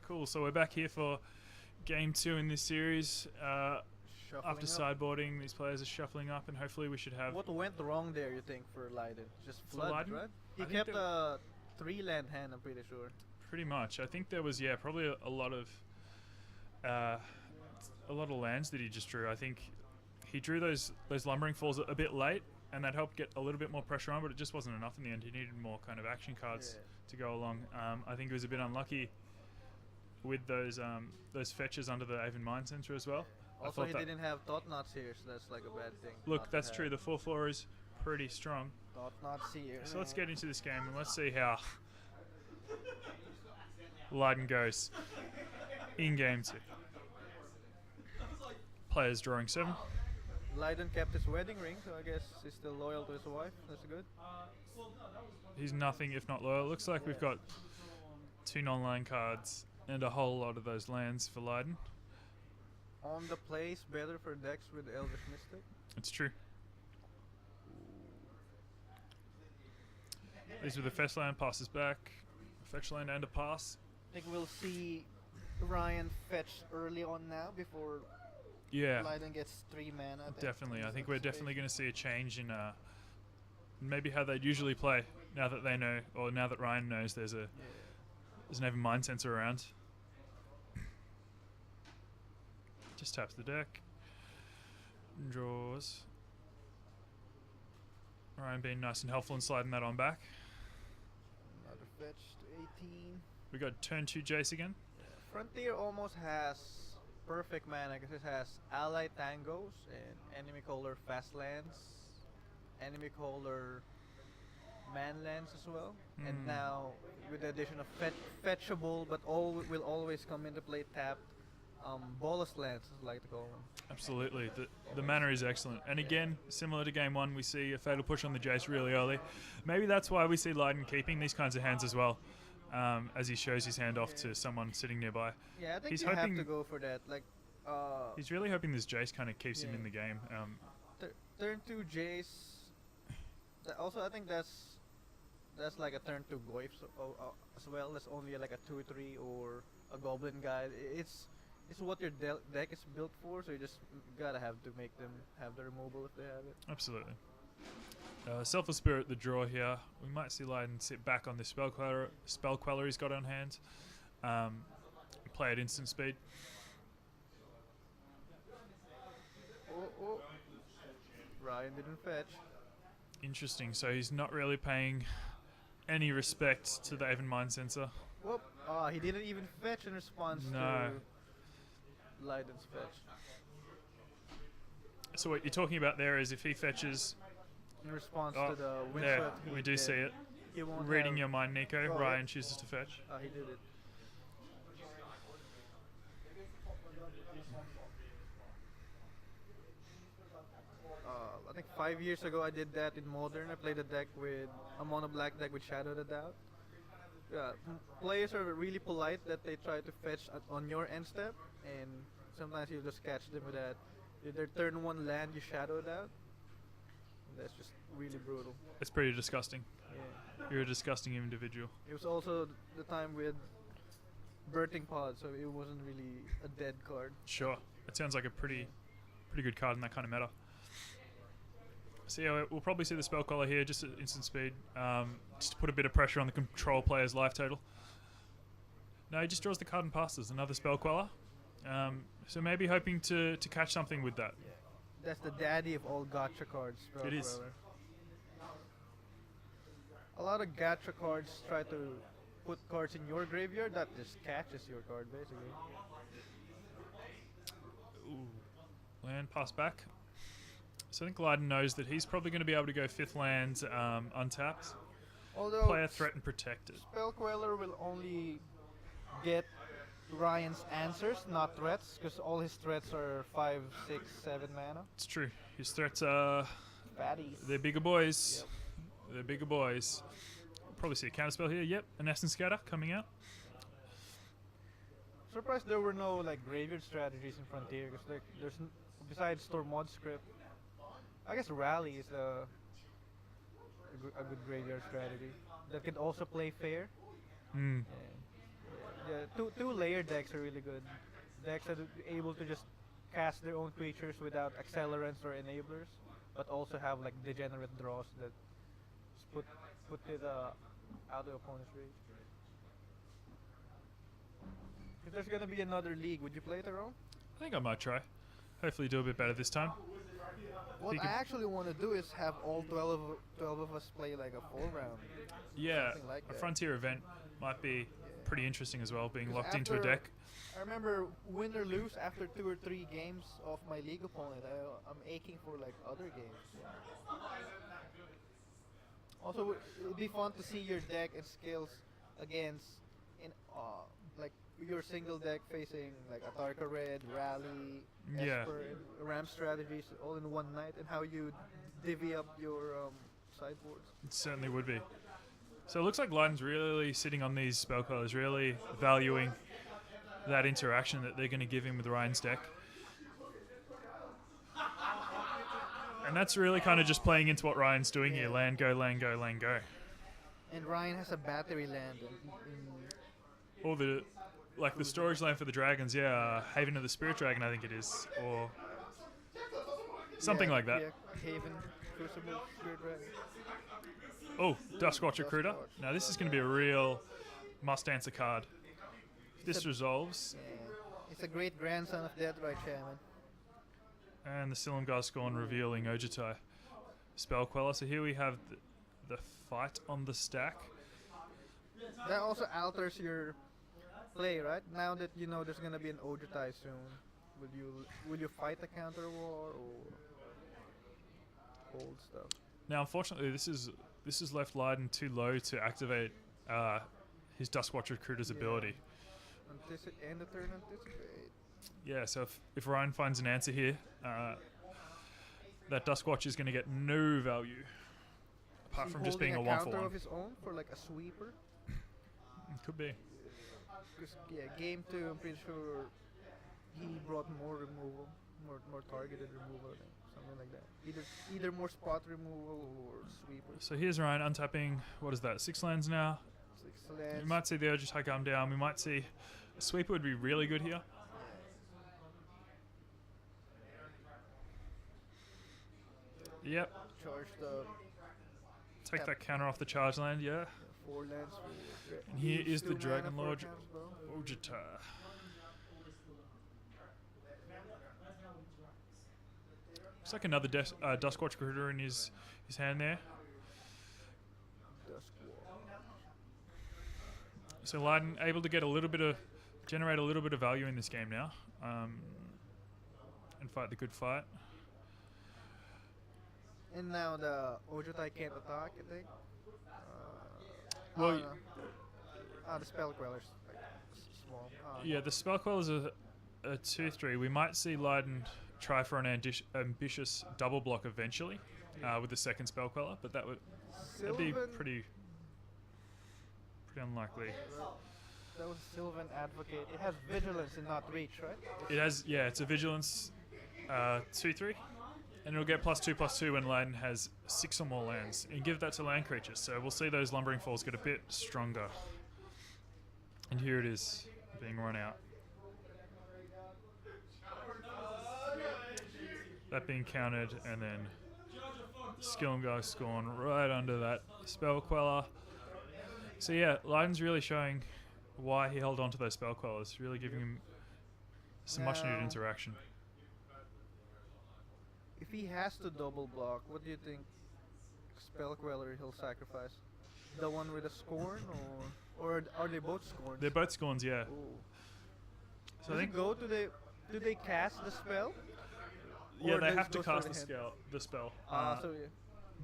Cool. So we're back here for game 2 in this series. Shuffling After up. sideboarding, these players are shuffling up, and hopefully we should have. What went wrong there, you think, for Lydon? Just For floods, Lydon? right? He I think kept that- a 3-land hand, I'm pretty sure. Pretty much. I think there was probably a lot of lands that he just drew. I think he drew those lumbering falls a bit late, and that helped get a little bit more pressure on, but it just wasn't enough in the end. He needed more kind of action cards to go along. I think he was a bit unlucky with those fetches under the Avon Mind Center as well. I Also, thought he that- didn't have Thought Knots here, so that's like a bad thing. Look, not to that's have. true. The 4/4 is pretty strong. Thought Knots here. So let's get into this game and let's see how Lydon goes in game 2. Players drawing 7. Lydon kept his wedding ring, so I guess he's still loyal to his wife. That's good. He's nothing if not loyal. Looks like we've got 2 non-land cards and a whole lot of those lands for Lydon. On the place, better for decks with Elvish Mystic. It's true. These were the fetch land, passes back. Fetch land and a pass. I think we'll see Ryan fetch early on now before Yeah, Lydon gets 3 mana. I think. definitely. I Use think that we're space. definitely going to see a change in maybe how they'd usually play now that they know, or now that Ryan knows there's an Avon Mind Sensor around. Just taps the deck. Draws. Ryan being nice and helpful and sliding that on back. Another fetch to 18. We got turn 2 Jace again. Frontier almost has perfect mana because it has ally tangos and enemy color fast lands, enemy color man lands as well. And now with the addition of fetchable, but will always come into play tapped bolus lands, as I like to call them. Absolutely. The mana is excellent. And again, similar to game 1, we see a fatal push on the Jace really early. Maybe that's why we see Lydon keeping these kinds of hands as well, as he shows his hand off to someone sitting nearby. Yeah, I think He's you have hoping- to go for that. Like, He's really hoping this Jace kind of keeps him Yeah. in the game. turn 2 Jace. Also, I think that's like a turn 2 Goyf as well. That's only like a 2/3 or a Goblin guy. It's what your deck is built for, so you just gotta have to make them have the removal if they have it. Absolutely. Selfless Spirit, the draw here. We might see Lydon sit back on this spell queller he's got on hand. Play at instant speed. Oh. Ryan didn't fetch. Interesting. So he's not really paying any respect to the Avon Mind Sensor. Whoop. He didn't even fetch in response No. to Lydon's fetch. So what you're talking about there is if he fetches... In response Oh, to the there, Windswept we Heat, do see it. he won't Reading have- your mind, Nico. Oh, Ryan chooses to fetch. He did it. I think 5 years ago I did that in Modern. I played a mono black deck with Shadow the Doubt. Players are really polite that they try to fetch on your end step, and sometimes you just catch them with that. Either turn 1 land, you Shadow it out. That's just really brutal. It's pretty disgusting. Yeah. You're a disgusting individual. It was also the time with Birthing Pod, so it wasn't really a dead card. Sure. It sounds like a pretty good card in that kind of meta. So yeah, we'll probably see the spell collar here, just at instant speed, just to put a bit of pressure on the control player's life total. No, he just draws the card and passes, another spell queller. So maybe hoping to catch something with that. That's the daddy of all gacha cards. Spell It is. Queller. A lot of gacha cards try to put cards in your graveyard that just catches your card, basically. Ooh. Land pass back. So I think Lydon knows that he's probably going to be able to go 5th land untapped. Although Player threat and protected. Spell Queller will only get Ryan's answers, not threats, because all his threats are 5, 6, 7 mana. It's true. His threats are... Fatties. They're bigger boys. They're bigger boys. Probably see a counterspell here. Yep, an Essence Scatter coming out. Surprised there were no like graveyard strategies in Frontier, because like besides Storm Mod script, I guess Rally is a good graveyard strategy that could also play fair. Mm. Yeah, two layer decks are really good. Decks that are able to just cast their own creatures without accelerants or enablers, but also have like degenerate draws that just put it out of opponent's reach. If there's gonna be another league, would you play it alone? I think I might try. Hopefully do a bit better this time. What I actually want to do is have all 12 of us play like a 4 round. Yeah, Something like a that. Frontier event might be pretty interesting as well, being 'Cause locked into a after- deck. I remember win or lose after 2 or 3 games of my league opponent. I'm aching for like other games. Also, it'd be fun to see your deck and skills against in like your single deck facing like Atarka Red, Rally, Yeah. Esper, and Ram strategies all in one night, and how you divvy up your sideboards. It certainly would be. So it looks like Lydon's really sitting on these spell colors, really valuing that interaction that they're going to give him with Ryan's deck. And that's really kind of just playing into what Ryan's doing here. Land, go, land, go, land, go. And Ryan has a battery land. Or the, like the storage land for the dragons, yeah, Haven of the Spirit Dragon, I think it is. Or something like that. Yeah, Haven, Crucible, Spirit Dragon. Oh, Duskwatch Recruiter. Duskwatch. Now this is going to be a real must-answer card. If this resolves, Yeah. It's a great grandson of Deathrite Shaman. and the Silumgar Scorn revealing Ojutai Spell Queller. So here we have the fight on the stack. That also alters your play, right? Now that you know there's gonna be an Ojutai soon, will you fight the counter war or hold stuff? Now, unfortunately, this is left Lydon too low to activate his Duskwatch Recruiter's Yeah. ability. End the turn anticipate. Yeah, so if Ryan finds an answer here, that Duskwatch is going to get no value apart Is he from just being a holding one for counter one. of his own for like a sweeper. Could be. Because game 2, I'm pretty sure he brought more removal, more targeted removal, I think, something like that. Either more spot removal or sweeper. So here's Ryan untapping. What is that? 6 lands now. 6 We lands. might see the Ojutai come down. We might see a sweeper would be really good here. Yep. Charge the Take that counter off the charge land. Yeah. 4 lands. And here is the 2 mana Dragon for a Lord counterspell. Ojutai. Looks like another Duskwatch Recruiter in his hand there. Duskwatch. So Lydon able to get generate a little bit of value in this game now, and fight the good fight. And now the Ojutai can't attack, I think. Well, I don't know. The spell queller's like small. Yeah, the spell queller is a 2/3. We might see Lydon try for an ambitious double block eventually with the second spell queller, but that'd be Sylvan, pretty unlikely. that was Sylvan Advocate. It has vigilance and not reach, right? It has, yeah, it's a vigilance 2/3, and it'll get +2/+2 when Lydon has 6 or more lands, and give that to land creatures. So we'll see those Lumbering Falls get a bit stronger. And here it is, being run out. That being countered, and then Skilmgar Scorn right under that Spell Queller. So yeah, Lydon's really showing why he held on to those Spell Quellers, really giving him some much needed Now- interaction. If he has to double block, what do you think spell queller he'll sacrifice? The one with a scorn, or are they both scorns? They're both Scorns, yeah. Ooh. So I Does think, it go to do they cast the spell? yeah, Or they does have it to go for cast the hand? the spell. So yeah.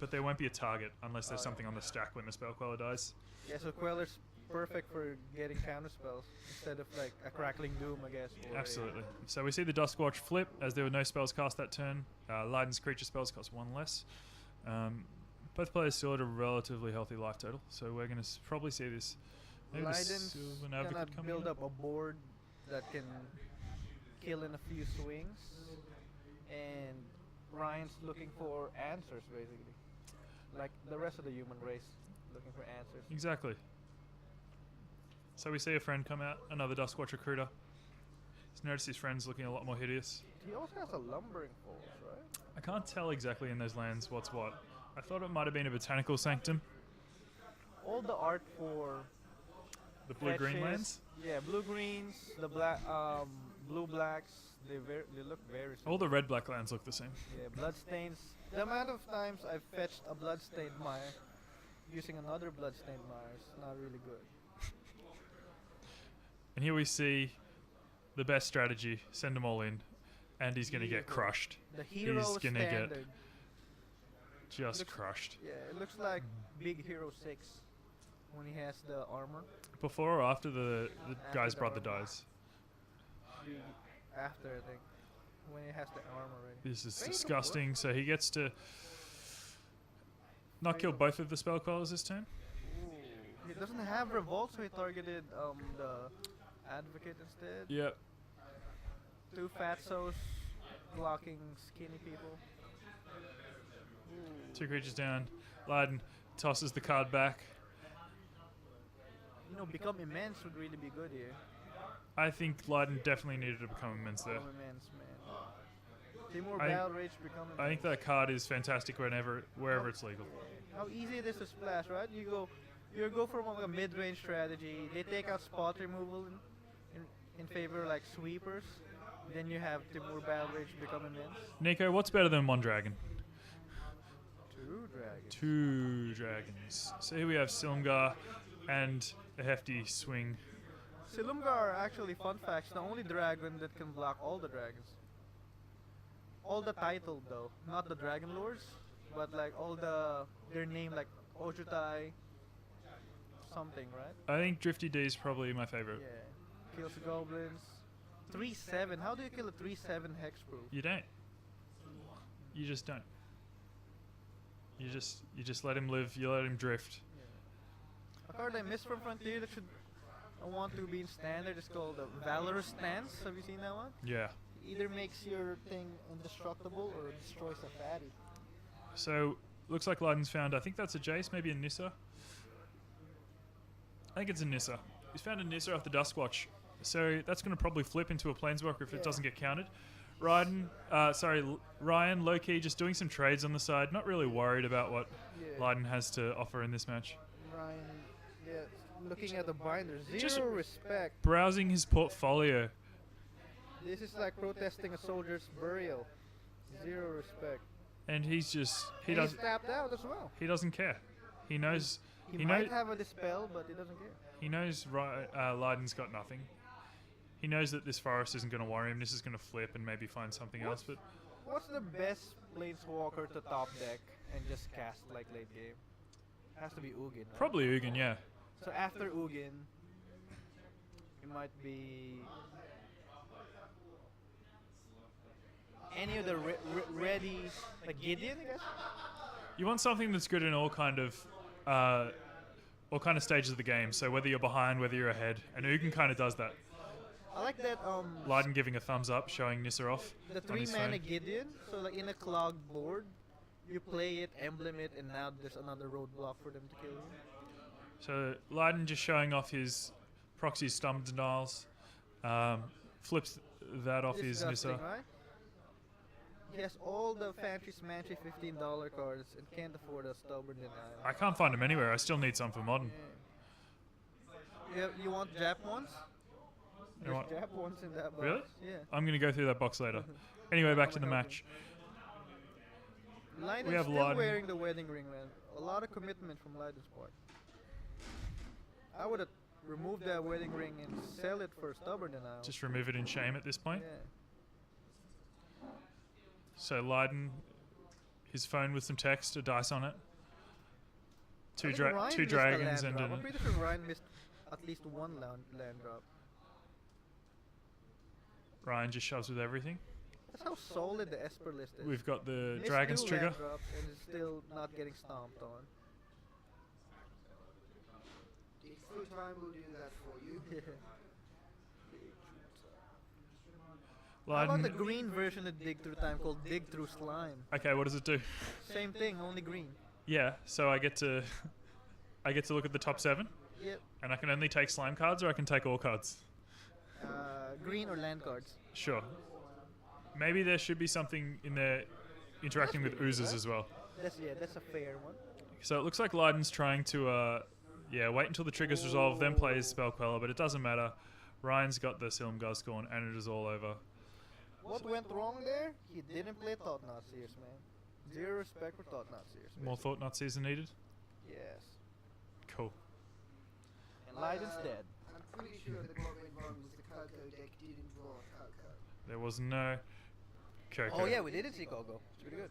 But there won't be a target unless there's Oh, something on the stack when the Spell Queller dies. Yeah, so queller's perfect for getting counter spells instead of like a crackling doom, I guess. Or Absolutely. So we see the Duskwatch flip as there were no spells cast that turn. Lydon's creature spells cost 1 less. Both players still at a relatively healthy life total, so we're going to probably see this. Maybe the Lydon's Sylvan gonna Advocate coming build in. up a board that can kill in a few swings, and Ryan's looking for answers basically, like the rest of the human race, looking for answers. Exactly. So we see a friend come out, another Duskwatch recruiter. He's noticed his friend's looking a lot more hideous. He also has a lumbering force, right? I can't tell exactly in those lands what's what. I thought it might have been a botanical sanctum. All the art for The blue-green fetches, lands. Yeah, blue greens, the black, blue blacks. They look very. All the red-black lands look the same. Yeah, bloodstains. The amount of times I've fetched a bloodstained mire using another bloodstained mire is not really good. And here we see the best strategy. Send them all in. And he's going to get Beautiful. crushed. The hero He's gonna get standard. just Looks- crushed. Yeah, it looks like Big Hero 6 when he has the armor. Before or after the After guy's the brother armor. dies? Big after, I think. When he has the armor ready. This is Wait, disgusting. So he gets to not kill both of the spell callers this turn. Ooh. He doesn't have revolt, so he targeted the advocate instead. Yep. 2 fatsos blocking skinny people. Ooh. 2 creatures down. Lydon tosses the card back. You know, become immense would really be good here. I think Lydon definitely needed to become immense there. Become immense, man. Timur I- Battle Rage become immense. I think that card is fantastic wherever it's legal. How easy it is to splash, right? You go from like a mid-range strategy. They take out spot removal in favor like sweepers. Then you have Timur Battle Rage become immense. Nico, what's better than 1 dragon? 2 dragons. 2 dragons. So here we have Silumgar and a hefty swing. Silumgar, actually, fun facts, the only dragon that can block all the dragons. All the title though, not the dragon lords, but like all their name like Ojutai, something, right? I think Drifty D is probably my favorite. Yeah. Kills goblins. 3/7. How do you kill a 3/7 hexproof? You don't. You just don't. You just let him live. You let him drift. A card I missed from Frontier that I want to be in standard is called the Valorous Stance. Have you seen that one? Yeah. Either makes your thing indestructible or destroys a fatty. So looks like Lydon's found. I think that's a Jace, maybe a Nissa. I think it's a Nissa. He's found a Nissa off the Duskwatch. So that's going to probably flip into a Planeswalker if it doesn't get counted. Ryan, low-key just doing some trades on the side. Not really worried about what Yeah. Lydon has to offer in this match. Ryan, yeah, looking at the binder, zero Just- respect. Browsing his portfolio. This is like protesting a soldier's burial. Zero respect. And he's just... He And he's doesn't... tapped out as well. He doesn't care. He knows... He He might know- have a dispel, but he doesn't care. He knows Lydon's got nothing. He knows that this forest isn't going to worry him. This is going to flip and maybe find something else. But What's the best planeswalker to top deck and just cast like late game? Has to be Ugin. Right? probably Ugin, yeah. So after Ugin, it might be any of the ready, like Gideon, I guess. You want something that's good in all kind of stages of the game. So whether you're behind, whether you're ahead, and Ugin kind of does that. I like that. Lydon giving a thumbs up, showing Nissa off The on his 3 mana phone. Gideon. So like in a clogged board, you play it, emblem it, and now there's another roadblock for them to kill you. So Lydon just showing off his proxy stump denials. Flips that off his Disgusting, Nissa. right? He has all the fancy smanchy $15 cards and can't afford a stubborn denial. I can't find him anywhere. I still need some for modern. Yeah. You want Jap ones? You There's want- Jap ones in that box. Really? Yeah. I'm going to go through that box later. Anyway, back to the I'ma help match. Lydon's We have still Lydon. wearing the wedding ring, man. A lot of commitment from Lydon's part. I would have removed that wedding ring and sell it for stubborn denial. Just remove it in shame at this point. Yeah. So Lydon, his phone with some text, a dice on it. I think Ryan Two missed a dragons land and drop. I'm pretty sure Ryan missed at least one land drop. Ryan just shoves with everything. That's how solid the Esper list is. We've got the Missed Dragon's 2 trigger. land drops and is still not getting stomped on. Dig through time will do that for you. How about the Lydon. green version of Dig Through Time called Dig Through Slime? Okay, what does it do? Same thing, only green. Yeah, so I get to look at the top 7. Yep. And I can only take slime cards, or I can take all cards. Green or land cards. Sure. Maybe there should be something in there interacting with oozes as well. That's a fair one. So it looks like Lydon's trying to, wait until the trigger's resolved, then play his Spell Queller, but it doesn't matter. Ryan's got the Silumgar's gone, and it is all over. What went wrong there? He didn't play Thought Seers, man. Zero respect for Thought Seers. More Thought Nazis are needed? Yes. Cool. And Lydon's dead. I'm pretty sure the bottom one was the Coco deck didn't draw Coco. There was no Coco. Oh yeah, we didn't see Coco. It's pretty good.